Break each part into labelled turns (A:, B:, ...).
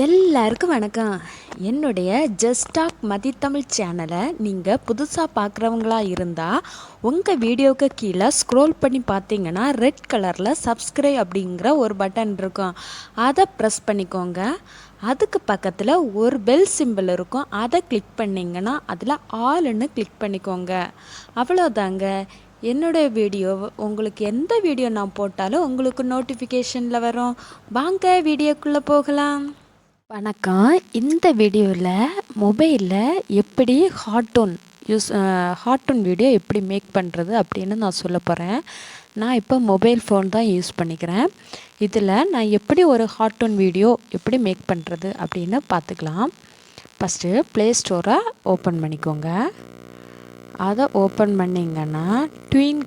A: எல்லாருக்கும் வணக்கம். என்னுடைய ஜஸ்ட் டாக் மதித்தமிழ் சேனலை நீங்கள் புதுசாக பார்க்குறவங்களா இருந்தால் உங்கள் வீடியோவுக்கு கீழே ஸ்க்ரோல் பண்ணி பார்த்தீங்கன்னா ரெட் கலரில் சப்ஸ்கிரைப் அப்படிங்கிற ஒரு பட்டன் இருக்கும். அதை ப்ரெஸ் பண்ணிக்கோங்க. அதுக்கு பக்கத்தில் ஒரு பெல் சிம்பிள் இருக்கும். அதை கிளிக் பண்ணிங்கன்னா அதில் ஆல்னு கிளிக் பண்ணிக்கோங்க. அவ்வளோதாங்க. என்னுடைய வீடியோ உங்களுக்கு எந்த வீடியோ நான் போட்டாலும் உங்களுக்கு நோட்டிஃபிகேஷனில் வரும். வாங்க வீடியோக்குள்ளே போகலாம். வணக்கம். இந்த வீடியோவில் மொபைலில் எப்படி கார்ட்டூன் வீடியோ எப்படி மேக் பண்ணுறது அப்படின்னு நான் சொல்ல போகிறேன். நான் இப்போ மொபைல் ஃபோன் தான் யூஸ் பண்ணிக்கிறேன். இதில் நான் எப்படி ஒரு கார்ட்டூன் வீடியோ எப்படி மேக் பண்ணுறது அப்படின்னு பார்த்துக்கலாம். ஃபஸ்ட்டு ப்ளே ஸ்டோரை ஓப்பன் பண்ணிக்கோங்க. அதை ஓப்பன் பண்ணிங்கன்னா ட்வின்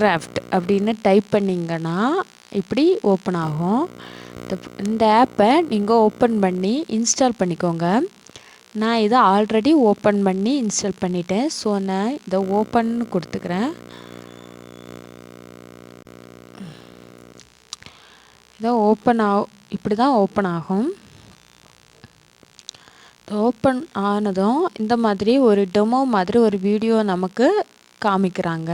A: கிராஃப்ட் அப்படின்னு டைப் பண்ணிங்கன்னா இப்படி ஓப்பன் ஆகும். இந்த ஆப்பை நீங்கள் ஓப்பன் பண்ணி இன்ஸ்டால் பண்ணிக்கோங்க. நான் இதை ஆல்ரெடி ஓப்பன் பண்ணி இன்ஸ்டால் பண்ணிட்டேன். ஸோ நான் இதை ஓப்பன் கொடுத்துக்கிறேன். இதை இப்படி தான் ஓப்பன் ஆகும். ஓப்பன் ஆனதும் இந்த மாதிரி ஒரு டெமோ மாதிரி ஒரு வீடியோ நமக்கு காமிக்கிறாங்க.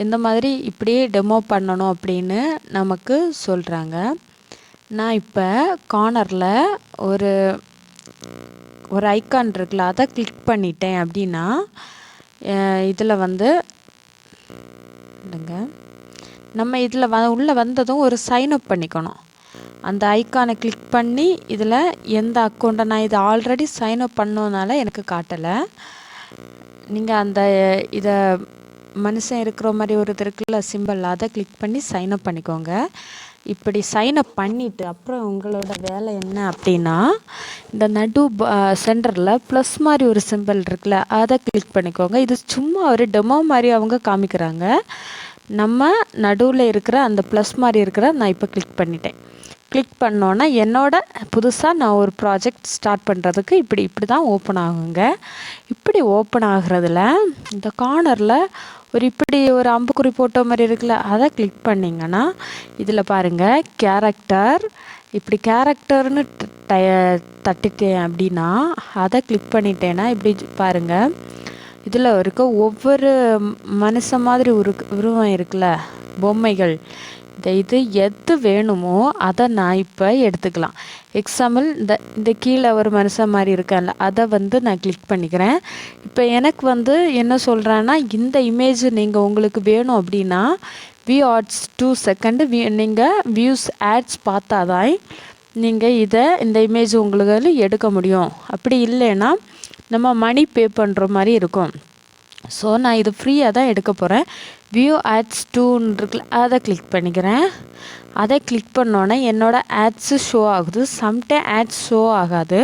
A: இந்த மாதிரி இப்படியே டெமோ பண்ணணும் அப்படின்னு நமக்கு சொல்கிறாங்க. நான் இப்போ கார்னரில் ஒரு ஐக்கான் இருக்குல்ல, அதை கிளிக் பண்ணிட்டேன் அப்படின்னா இதில் நம்ம இதில் உள்ளே வந்ததும் ஒரு சைன்அப் பண்ணிக்கணும். அந்த ஐக்கானை கிளிக் பண்ணி இதில் எந்த அக்கௌண்ட்டை நான் இதை ஆல்ரெடி சைன்அப் பண்ணனால எனக்கு காட்டலை. நீங்கள் இதை மனுஷன் இருக்கிற மாதிரி ஒரு இது இருக்குல்ல சிம்பிள், அதை கிளிக் பண்ணி சைன்அப் பண்ணிக்கோங்க. இப்படி சைன்அப் பண்ணிவிட்டு அப்புறம் உங்களோட வேலை என்ன அப்படின்னா இந்த சென்டரில் ப்ளஸ் மாதிரி ஒரு சிம்பிள் இருக்குல்ல, அதை கிளிக் பண்ணிக்கோங்க. இது சும்மா ஒரு டெமோ மாதிரி அவங்க காமிக்கிறாங்க. நம்ம நடுவில் இருக்கிற அந்த ப்ளஸ் மாதிரி இருக்கிற நான் இப்போ கிளிக் பண்ணிட்டேன். கிளிக் பண்ணோன்னா புதுசாக நான் ஒரு ப்ராஜெக்ட் ஸ்டார்ட் பண்ணுறதுக்கு இப்படி தான் ஓப்பன் ஆகுங்க. இப்படி ஓப்பன் ஆகுறதுல இந்த கார்னரில் இப்படி ஒரு அம்புக்குறி போட்ட மாதிரி இருக்குல்ல, அதை கிளிக் பண்ணிங்கன்னா இதில் பாருங்கள் இப்படி கேரக்டர்னு தட்டிட்டேன் அப்படின்னா அதை கிளிக் பண்ணிட்டேன்னா இப்படி பாருங்கள், இதில் இருக்க ஒவ்வொரு மனுஷன் மாதிரி உருவம் இருக்குல்ல, பொம்மைகள், இது எது வேணுமோ அதை நான் இப்போ எடுத்துக்கலாம். எக்ஸாம்பிள் இந்த கீழே ஒரு மனுஷன் மாதிரி இருக்கேன்ல, அதை நான் கிளிக் பண்ணிக்கிறேன். இப்போ எனக்கு என்ன சொல்கிறேன்னா, இந்த இமேஜ் நீங்கள் உங்களுக்கு வேணும் அப்படின்னா வியூ ஆட்ஸ் 2 செகண்டு நீங்கள் வியூஸ் ஆட்ஸ் பார்த்தாதான் நீங்கள் இந்த இமேஜ் உங்களுக்கு எடுக்க முடியும். அப்படி இல்லைன்னா நம்ம மணி பே பண்ணுற மாதிரி இருக்கும். ஸோ நான் இது ஃப்ரீயாக தான் எடுக்க போகிறேன். வியூ ஆட்ஸ் 2 இருக்குல்ல, அதை கிளிக் பண்ணிக்கிறேன். அதை கிளிக் பண்ணோன்னே என்னோடய ஆட்ஸு ஷோ ஆகுது. சம்டைம் ஆட்ஸ் ஷோ ஆகாது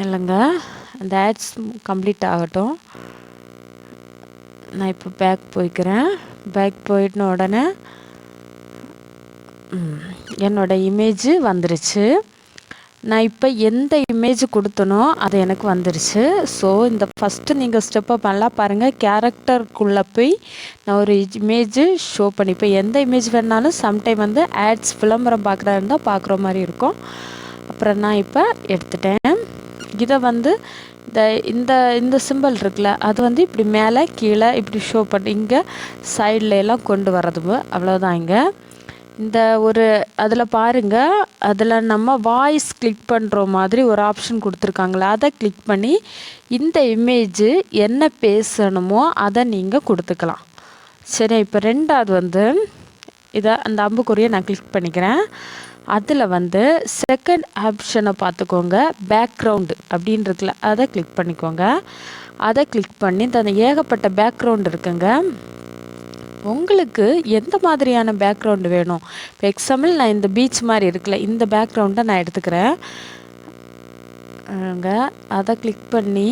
A: இல்லைங்க. அந்த ஆட்ஸ் கம்ப்ளீட் ஆகட்டும். நான் இப்போ பேக் போய்க்கிறேன். பேக் போயிட்டுன உடனே என்னோடய இமேஜு வந்துருச்சு. நான் இப்போ எந்த இமேஜ் கொடுத்தனோ அது எனக்கு வந்துருச்சு. ஸோ இந்த ஃபஸ்ட்டு நீங்கள் ஸ்டெப்பை நல்லா பாருங்கள். கேரக்டருக்குள்ளே போய் நான் ஒரு இமேஜு ஷோ பண்ணிப்பேன். எந்த இமேஜ் வேணாலும் சம்டைம் ஆட்ஸ் விளம்பரம் பார்க்குறா இருந்தால் பார்க்குற மாதிரி இருக்கும். அப்புறம் நான் இப்போ எடுத்துட்டேன். இதை இந்த சிம்பிள் இருக்குல்ல, அது இப்படி மேலே கீழே இப்படி ஷோ பண்ணி இங்கே சைடில் எல்லாம் கொண்டு வர்றது. அவ்வளோதான். இங்கே அதில் பாருங்கள், அதில் நம்ம வாய்ஸ் கிளிக் பண்ணுற மாதிரி ஒரு ஆப்ஷன் கொடுத்துருக்காங்களே, அதை கிளிக் பண்ணி இந்த இமேஜு என்ன பேசணுமோ அதை நீங்கள் கொடுத்துக்கலாம். சரி, இப்போ ரெண்டாவது இதை அந்த அம்புக்குறியை நான் கிளிக் பண்ணிக்கிறேன். அதில் செகண்ட் ஆப்ஷனை பார்த்துக்கோங்க, பேக்ரவுண்டு அப்படின்றதுல அதை கிளிக் பண்ணிக்கோங்க. அதை கிளிக் பண்ணி இந்த ஏகப்பட்ட பேக்ரவுண்டு இருக்குங்க. உங்களுக்கு எந்த மாதிரியான பேக்ரவுண்டு வேணும்? இப்போ எக்ஸாம்பிள் நான் இந்த பீச் மாதிரி இருக்குல்ல, இந்த பேக்ரவுண்டை நான் எடுத்துக்கிறேன். அதை கிளிக் பண்ணி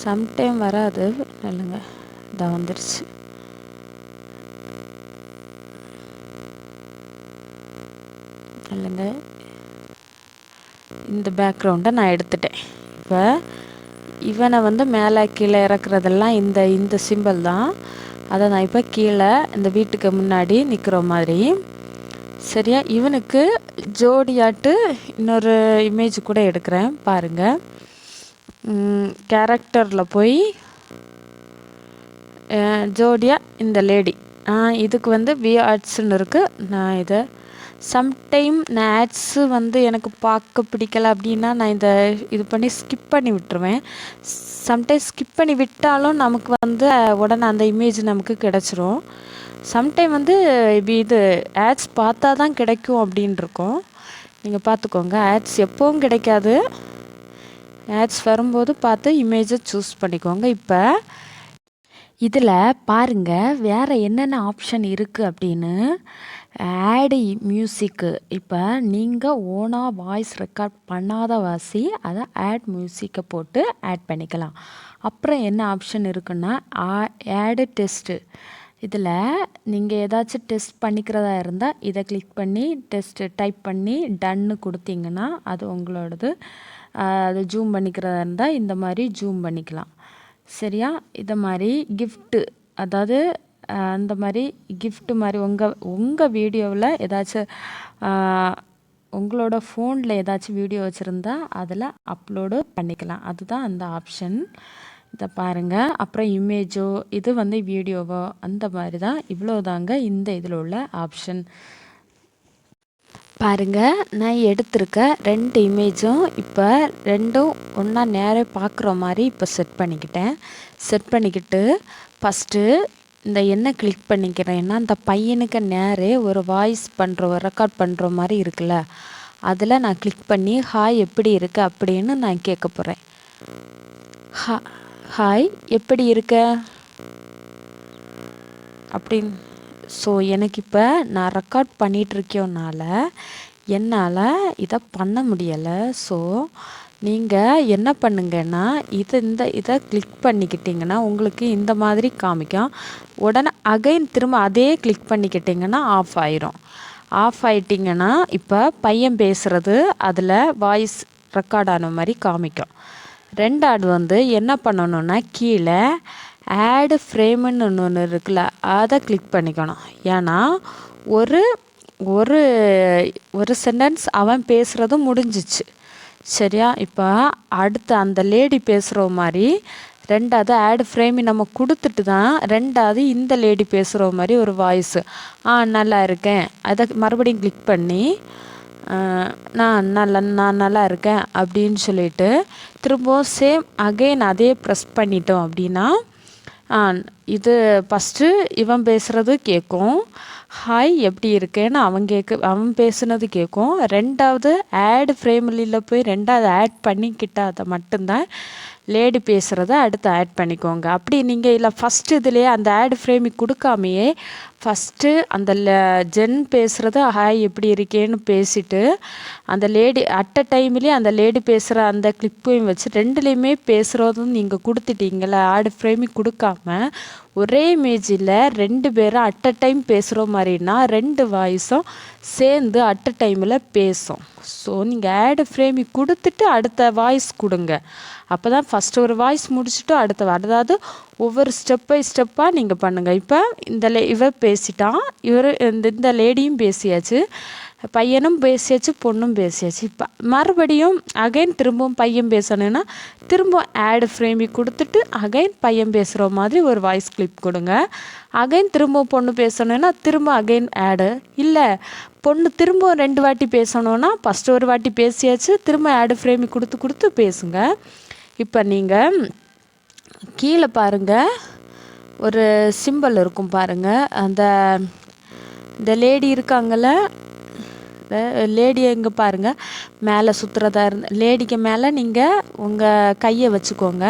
A: சம்டைம் வராது இல்லைங்க, இதான் வந்துருச்சு. இல்லைங்க, இந்த பேக்ரவுண்டை நான் எடுத்துட்டேன். இப்போ இவனை மேலே கீழே இறக்குறதெல்லாம் இந்த சிம்பிள் தான். அதை நான் இப்போ கீழே இந்த வீட்டுக்கு முன்னாடி நிற்கிற மாதிரி சரியா? இவனுக்கு ஜோடியாட்டு இன்னொரு இமேஜ் கூட எடுக்கிறேன் பாருங்கள். கேரக்டரில் போய் ஜோடியாக இந்த லேடி இதுக்கு வந்து வி ஆட்ஸ்ன்னு இருக்குது. நான் இதை சம்டைம் நான் ஆட்ஸு வந்து எனக்கு பார்க்க பிடிக்கலை அப்படின்னா நான் இது பண்ணி ஸ்கிப் பண்ணி விட்டுருவேன். சம்டைம் ஸ்கிப் பண்ணி விட்டாலும் நமக்கு வந்து உடனே அந்த இமேஜ் நமக்கு கிடச்சிரும். சம்டைம் வந்து இது ஆட்ஸ் பார்த்தா தான் கிடைக்கும் அப்படின்னு இருக்கும். நீங்கள் பார்த்துக்கோங்க, ஆட்ஸ் எப்போவும் கிடைக்காது. ஆட்ஸ் வரும்போது பார்த்து இமேஜை சூஸ் பண்ணிக்கோங்க. இப்போ இதில் பாருங்கள் வேறு என்னென்ன ஆப்ஷன் இருக்குது அப்படின்னு. ஆடு மியூசிக்கு, இப்போ நீங்கள் ஓனாக வாய்ஸ் ரெக்கார்ட் பண்ணாத வாசி அதை ஆட் மியூசிக்கை போட்டு ஆட் பண்ணிக்கலாம். அப்புறம் என்ன ஆப்ஷன் இருக்குன்னா ஆடு டெஸ்ட்டு. இதில் நீங்கள் ஏதாச்சும் டெஸ்ட் பண்ணிக்கிறதா இருந்தால் இதை கிளிக் பண்ணி டெஸ்ட்டு டைப் பண்ணி டன்னு கொடுத்தீங்கன்னா அது உங்களோடது. அது ஜூம் பண்ணிக்கிறதா இருந்தால் இந்த மாதிரி ஜூம் பண்ணிக்கலாம். சரியா? இதை மாதிரி கிஃப்ட்டு, அதாவது அந்த மாதிரி கிஃப்ட்டு மாதிரி உங்கள் வீடியோவில் ஏதாச்சும் உங்களோட ஃபோனில் ஏதாச்சும் வீடியோ வச்சுருந்தா அதில் அப்லோடு பண்ணிக்கலாம். அதுதான் அந்த ஆப்ஷன். இதை பாருங்கள். அப்புறம் இமேஜோ இது வந்து வீடியோவோ அந்த மாதிரி தான். இவ்வளோ தாங்க இந்த இதில் உள்ள ஆப்ஷன். பாருங்கள், நான் எடுத்திருக்க 2 இமேஜும் இப்போ ரெண்டும் ஒன்றா நேராக பார்க்குற மாதிரி இப்போ செட் பண்ணிக்கிட்டேன். செட் பண்ணிக்கிட்டு ஃபஸ்ட்டு இந்த என்ன கிளிக் பண்ணிக்கிறேன்னா அந்த பையனுக்கு நேரே ஒரு வாய்ஸ் ரெக்கார்ட் பண்ணுற மாதிரி இருக்குல்ல, அதில் நான் கிளிக் பண்ணி ஹாய் எப்படி இருக்கு அப்படின்னு நான் கேட்க போகிறேன். ஹாய் எப்படி இருக்க அப்படின்னு. ஸோ எனக்கு இப்போ நான் ரெக்கார்ட் பண்ணிகிட்ருக்கோனால என்னால் இதை பண்ண முடியலை. ஸோ நீங்கள் என்ன பண்ணுங்கன்னா இதை கிளிக் பண்ணிக்கிட்டிங்கன்னா உங்களுக்கு இந்த மாதிரி காமிக்கும். உடனே அகைன் திரும்ப அதே கிளிக் பண்ணிக்கிட்டிங்கன்னா ஆஃப் ஆயிரும். ஆஃப் ஆயிட்டிங்கன்னா இப்போ பையன் பேசுகிறது அதில் வாய்ஸ் ரெக்கார்ட் ஆன மாதிரி காமிக்கும். ரெண்டாவது வந்து என்ன பண்ணணுன்னா கீழே ஆடு ஃப்ரேமுன்னு ஒன்று இருக்குல்ல, அதை கிளிக் பண்ணிக்கணும். ஏன்னா ஒரு ஒரு ஒரு சென்டென்ஸ் அவன் பேசுகிறது முடிஞ்சிச்சு. சரியா? இப்போ அடுத்து அந்த லேடி பேசுகிற மாதிரி ரெண்டாவது ஆடு ஃப்ரேமி நம்ம கொடுத்துட்டு தான் ரெண்டாவது இந்த லேடி பேசுகிற மாதிரி ஒரு வாய்ஸு நல்லா இருக்கேன் அதை மறுபடியும் கிளிக் பண்ணி நான் நல்லா இருக்கேன் அப்படின்னு சொல்லிட்டு திரும்பவும் சேம் அகைன் அதே ப்ரெஸ் பண்ணிட்டோம் அப்படின்னா இது ஃபஸ்ட்டு இவன் பேசுகிறது கேட்கும். ஹாய் எப்படி இருக்கேன்னு அவன் பேசுனது கேட்கும். ரெண்டாவது ஆட் ஃப்ரேமில் போய் ரெண்டாவது ஆட் பண்ணிக்கிட்டால் அதை மட்டும்தான் லேடி பேசுகிறத அடுத்து ஆட் பண்ணிக்கோங்க. அப்படி நீங்கள் இல்லை ஃபஸ்ட்டு இதுலேயே அந்த ஆட் ஃப்ரேமி கொடுக்காமையே ஃபஸ்ட்டு அந்த ஜென் பேசுகிறது ஹாய் எப்படி இருக்கேன்னு பேசிட்டு அந்த லேடி டைம்லேயே அந்த லேடி பேசுகிற அந்த கிளிப்பையும் வச்சு ரெண்டுலேயுமே பேசுகிறதும் நீங்கள் கொடுத்துட்டீங்களா. ஆட் ஃப்ரேமி கொடுக்காம ஒரே இமேஜில் 2 பேரும் டைம் பேசுகிற மாதிரினா 2 வாய்ஸும் சேர்ந்து டைமில் பேசும். ஸோ நீங்கள் ஆட் ஃப்ரேமி கொடுத்துட்டு அடுத்த வாய்ஸ் கொடுங்க. அப்போ தான் ஃபஸ்ட்டு ஒரு வாய்ஸ் முடிச்சுட்டு அதாவது ஒவ்வொரு ஸ்டெப் பை ஸ்டெப்பாக நீங்கள் பண்ணுங்கள். இப்போ இவர் பேசிட்டான், இந்த லேடியும் பேசியாச்சு, பையனும் பேசியாச்சு, பொண்ணும் பேசியாச்சு. இப்போ மறுபடியும் அகைன் திரும்பவும் பையன் பேசணுன்னா திரும்ப ஆட் ஃப்ரேமி கொடுத்துட்டு அகைன் பையன் பேசுகிற மாதிரி ஒரு வாய்ஸ் கிளிப் கொடுங்க. அகைன் திரும்ப பொண்ணு பேசணுன்னா திரும்ப அகைன் ஆடு. இல்லை பொண்ணு திரும்ப 2 வாட்டி பேசணுன்னா ஃபஸ்ட்டு ஒரு வாட்டி பேசியாச்சு, திரும்ப ஆடு ஃப்ரேமி கொடுத்து பேசுங்க. இப்போ நீங்கள் கீழே பாருங்கள் ஒரு சிம்பிள் இருக்கும் பாருங்கள். இந்த லேடி இருக்காங்கள்ல, லேடியை இங்கே பாருங்கள் மேலே சுற்றுறதா லேடிக்கு மேலே நீங்கள் உங்கள் கையை வச்சுக்கோங்க.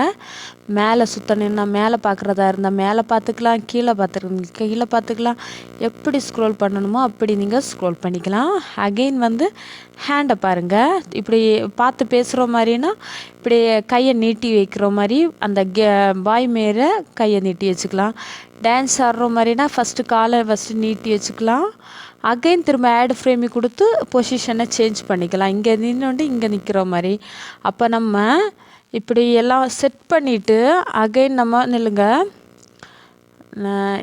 A: மேலே சுற்றணுன்னா மேலே பார்க்குறதா இருந்தால் மேலே பார்த்துக்கலாம், கீழே பார்த்துக்கலாம். எப்படி ஸ்க்ரோல் பண்ணணுமோ அப்படி நீங்கள் ஸ்க்ரோல் பண்ணிக்கலாம். அகெயின் வந்து ஹேண்டை பாருங்கள். இப்படி பார்த்து பேசுகிற மாதிரினா இப்படி கையை நீட்டி வைக்கிற மாதிரி அந்த பாய் மேலே கையை நீட்டி வச்சுக்கலாம். டான்ஸ் ஆடுற மாதிரினா ஃபஸ்ட்டு காலை நீட்டி வச்சுக்கலாம். அகைன் திரும்ப ஆட் ஃப்ரேமி கொடுத்து பொசிஷனை சேஞ்ச் பண்ணிக்கலாம். இங்கே நின்று இங்கே நிற்கிற மாதிரி. அப்போ நம்ம இப்படி எல்லாம் செட் பண்ணிவிட்டு அகைன் நம்ம நில்லுங்க.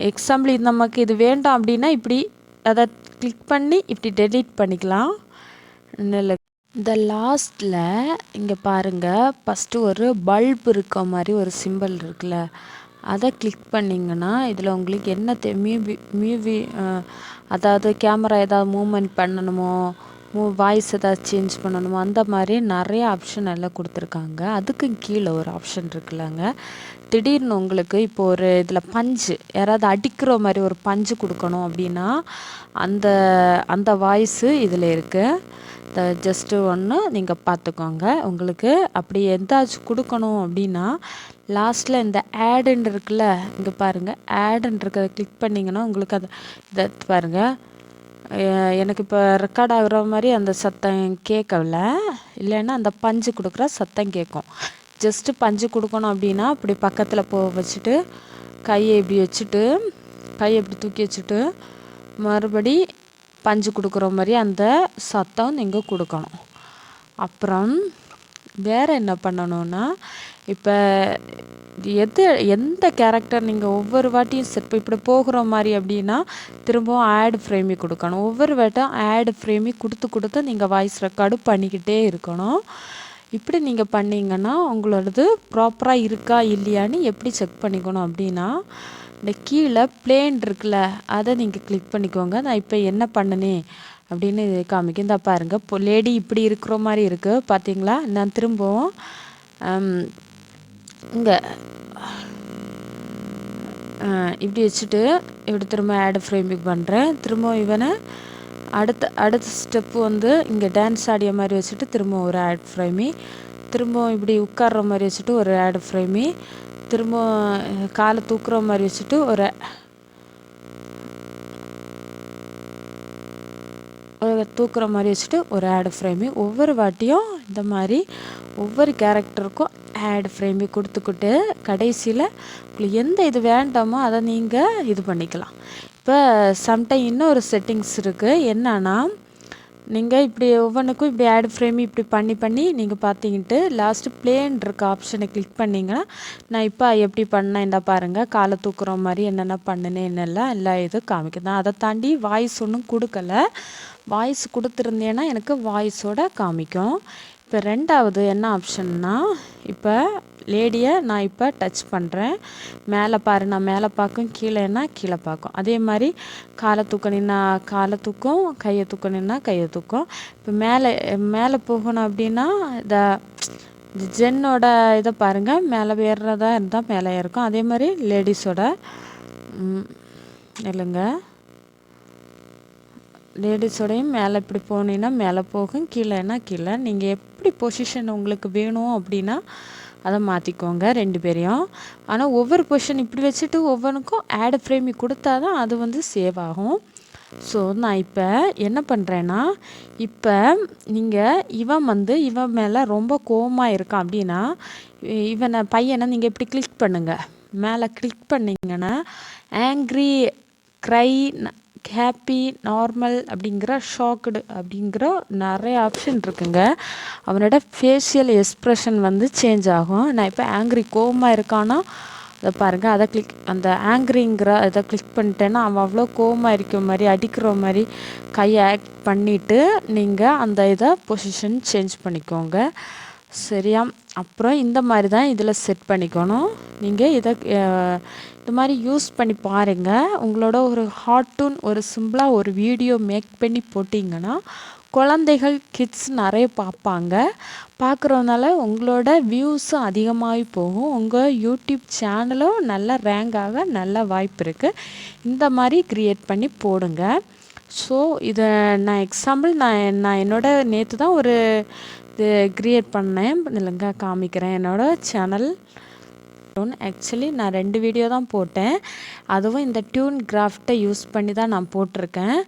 A: எக்ஸாம்பிள் நமக்கு இது வேண்டாம் அப்படின்னா இப்படி அதை கிளிக் பண்ணி இப்படி டெலீட் பண்ணிக்கலாம். இந்த லாஸ்ட்டில் இங்கே பாருங்கள், ஃபஸ்ட்டு ஒரு பல்ப் இருக்க மாதிரி ஒரு சிம்பிள் இருக்குல்ல, அதை கிளிக் பண்ணிங்கன்னா இதில் உங்களுக்கு என்ன மூவி அதாவது கேமரா ஏதாவது மூவ்மெண்ட் பண்ணணுமோ, வாய்ஸ் ஏதாவது சேஞ்ச் பண்ணணுமோ, அந்த மாதிரி நிறைய ஆப்ஷன் எல்லாம் கொடுத்துருக்காங்க. அதுக்கு கீழே ஒரு ஆப்ஷன் இருக்குல்லங்க, திடீர்னு உங்களுக்கு இப்போ ஒரு இதில் பஞ்சு யாராவது அடிக்கிற மாதிரி ஒரு பஞ்சு கொடுக்கணும் அப்படின்னா அந்த அந்த வாய்ஸு இதில் இருக்குது. ஜஸ்ட்டு ஒன்று நீங்கள் பார்த்துக்கோங்க. உங்களுக்கு அப்படி எதாச்சும் கொடுக்கணும் அப்படின்னா லாஸ்ட்டில் இந்த ஆடுன்னு இருக்குல்ல, இங்கே பாருங்கள், ஆடுன்னு இருக்கிறத கிளிக் பண்ணிங்கன்னா உங்களுக்கு அது இதை பாருங்கள், எனக்கு இப்போ ரெக்கார்ட் ஆகுற மாதிரி அந்த சத்தம் கேட்கல, இல்லைன்னா அந்த பஞ்சு கொடுக்குற சத்தம் கேட்கும். ஜஸ்ட்டு பஞ்சு கொடுக்கணும் அப்படின்னா இப்படி பக்கத்தில் வச்சுட்டு கையை இப்படி வச்சுட்டு கையை இப்படி தூக்கி வச்சுட்டு மறுபடி பஞ்சு கொடுக்குற மாதிரி அந்த சத்தம் நீங்கள் கொடுக்கணும். அப்புறம் வேறு என்ன பண்ணணுன்னா, இப்போ எந்த கேரக்டர் நீங்கள் ஒவ்வொரு வாட்டியும் செட் இப்படி போகிற மாதிரி அப்படின்னா திரும்பவும் ஆட் ஃப்ரேமி கொடுக்கணும். ஒவ்வொரு வாட்டும் ஆட் ஃப்ரேமி கொடுத்து நீங்கள் வாய்ஸ் ரெக்கார்டு பண்ணிக்கிட்டே இருக்கணும். இப்படி நீங்கள் பண்ணிங்கன்னா உங்களோடது ப்ராப்பராக இருக்கா இல்லையான்னு எப்படி செக் பண்ணிக்கணும் அப்படின்னா, இந்த கீழே பிளேன் இருக்குல்ல, அதை நீங்கள் கிளிக் பண்ணிக்கோங்க. நான் இப்போ என்ன பண்ணினேன் அப்படின்னு காமிக்கும். இந்த பாருங்கள், இப்போ லேடி இப்படி இருக்கிற மாதிரி இருக்குது பார்த்தீங்களா. நான் திரும்பவும் இங்கே இப்படி வச்சுட்டு இப்படி திரும்ப ஆட் ஃப்ரேமிங் பண்ணுறேன். திரும்பவும் இவனை அடுத்த ஸ்டெப்பு வந்து இங்கே டான்ஸ் ஆடிய மாதிரி வச்சுட்டு திரும்ப ஒரு ஆட் ஃப்ரேமி, திரும்பவும் இப்படி உட்கார்ற மாதிரி வச்சுட்டு ஒரு ஆட் ஃப்ரேமி, திரும்ப காலை தூக்குற மாதிரி வச்சுட்டு ஒரு தூக்குற மாதிரி வச்சுட்டு ஒரு ஆட் ஃப்ரேமி. ஒவ்வொரு வாட்டியும் இந்த மாதிரி ஒவ்வொரு கேரக்டருக்கும் ஆட் ஃப்ரேமி கொடுத்துக்கிட்டு கடைசியில் உங்களுக்கு எந்த இது வேண்டாமோ அதை நீங்கள் இது பண்ணிக்கலாம். இப்போ சம்டைம் இன்னொரு செட்டிங்ஸ் இருக்குது. என்னன்னா, நீங்கள் இப்படி ஒவ்வொன்றுக்கும் இப்படி ஆட் ஃப்ரேமி இப்படி பண்ணி நீங்கள் பார்த்தீங்கன்ட்டு லாஸ்ட்டு பிளேன் இருக்க ஆப்ஷனை கிளிக் பண்ணிங்கன்னா, நான் இப்போ எப்படி பண்ணேன் இந்த பாருங்கள், காலை தூக்குற மாதிரி என்னென்ன பண்ணினேன் என்னெல்லாம் எல்லா இதுவும் காமிக்குது. நான் அதை தாண்டி வாய்ஸ் ஒன்றும் கொடுக்கல. வாய்ஸ் கொடுத்துருந்தேன்னா எனக்கு வாய்ஸோட காமிக்கும். இப்போ ரெண்டாவது என்ன ஆப்ஷன்னா, இப்போ லேடியை நான் இப்போ டச் பண்ணுறேன். மேலே பாரு, நான் மேலே பார்க்கும், கீழேன்னா கீழே பார்க்கும். அதே மாதிரி காலை தூக்கணுன்னா காலை தூக்கும், கையை தூக்கணுன்னா கையை தூக்கும். இப்போ மேலே போகணும் அப்படின்னா இந்த ஜென்னோட இதை பாருங்கள், மேலே ஏறுறதா இருந்தால் மேலே இருக்கும். அதே மாதிரி லேடிஸோட இல்லைங்க, லேடிஸோடையும் மேலே இப்படி போனீங்கன்னா மேலே போகும், கீழேன்னா கீழே. நீங்கள் எப்படி பொசிஷன் உங்களுக்கு வேணும் அப்படின்னா அதை மாற்றிக்கோங்க 2 பேரையும். ஆனால் ஒவ்வொரு பொசிஷன் இப்படி வச்சுட்டு ஒவ்வொன்றுக்கும் ஆட் ஃப்ரேமி கொடுத்தா தான் அது வந்து சேவ் ஆகும். ஸோ நான் இப்போ என்ன பண்ணுறேன்னா, இப்போ நீங்கள் இவன் மேலே ரொம்ப கோவமாக இருக்கான் அப்படின்னா பையனை நீங்கள் இப்படி கிளிக் பண்ணுங்கள். மேலே கிளிக் பண்ணிங்கன்னா ஆங்க்ரி, க்ரை, ஹாப்பி, நார்மல் அப்படிங்கிற ஷாக்டு அப்படிங்கிற நிறைய ஆப்ஷன் இருக்குங்க. அவனோட ஃபேஷியல் எக்ஸ்ப்ரெஷன் வந்து சேஞ்ச் ஆகும். நான் இப்போ ஆங்க்ரி கோவமாக இருக்கான்னா அதை பாருங்கள், அதை அந்த ஆங்க்ரிங்கிற இதை கிளிக் பண்ணிட்டேன்னா அவன் அவ்வளோ கோவமாக இருக்கிற மாதிரி அடிக்கிற மாதிரி கையை ஆக்ட் பண்ணிவிட்டு நீங்கள் அந்த இதை பொசிஷன் சேஞ்ச் பண்ணிக்கோங்க. சரியா? அப்புறம் இந்த மாதிரி தான் இதில் செட் பண்ணிக்கணும். நீங்கள் இதை இந்த மாதிரி யூஸ் பண்ணி பாருங்கள். உங்களோட ஒரு கார்ட்டூன் ஒரு சிம்பிளாக ஒரு வீடியோ மேக் பண்ணி போட்டிங்கன்னா குழந்தைகள் கிட்ஸ் நிறைய பார்ப்பாங்க. பார்க்குறதுனால உங்களோட வியூஸும் அதிகமாகி போகும். உங்கள் யூடியூப் சேனலும் நல்ல ரேங்க் ஆக நல்ல வாய்ப்பு இருக்குது. இந்த மாதிரி க்ரியேட் பண்ணி போடுங்க. ஸோ இதை நான் எக்ஸாம்பிள் நான் நேற்று தான் ஒரு இது க்ரியேட் பண்ணேன் இல்லைங்க, காமிக்கிறேன். என்னோடய சேனல் ஆக்சுவலி நான் 2 வீடியோ தான் போட்டேன். அதுவும் இந்த டியூன் கிராஃப்டை யூஸ் பண்ணி தான் நான் போட்டிருக்கேன்.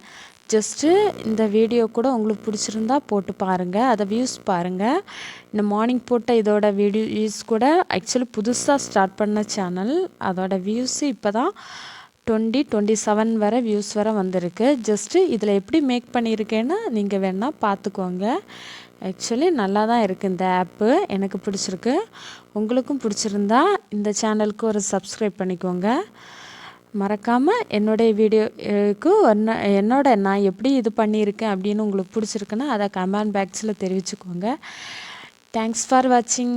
A: ஜஸ்ட்டு இந்த வீடியோ கூட உங்களுக்கு பிடிச்சிருந்தா போட்டு பாருங்கள், அதை வியூஸ் பாருங்கள். இந்த மார்னிங் போட்ட இதோட வியூஸ் கூட ஆக்சுவலி புதுசாக ஸ்டார்ட் பண்ண சேனல், அதோட வியூஸு இப்போ தான் 27 வரை வியூஸ் வரை வந்திருக்கு. ஜஸ்ட்டு இதில் எப்படி மேக் பண்ணியிருக்கேன்னு நீங்கள் வேணால் பார்த்துக்கோங்க. ஆக்சுவலி நல்லா தான் இருக்குது இந்த ஆப்பு, எனக்கு பிடிச்சிருக்கு. உங்களுக்கும் பிடிச்சிருந்தா இந்த சேனலுக்கு ஒரு சப்ஸ்கிரைப் பண்ணிக்கோங்க. மறக்காமல் என்னுடைய வீடியோக்கு நான் எப்படி இது பண்ணியிருக்கேன் அப்படின்னு உங்களுக்கு பிடிச்சிருக்குன்னா அதை கமெண்ட் பாக்ஸில் தெரிவிச்சுக்கோங்க. தேங்க்ஸ் ஃபார் வாட்சிங்.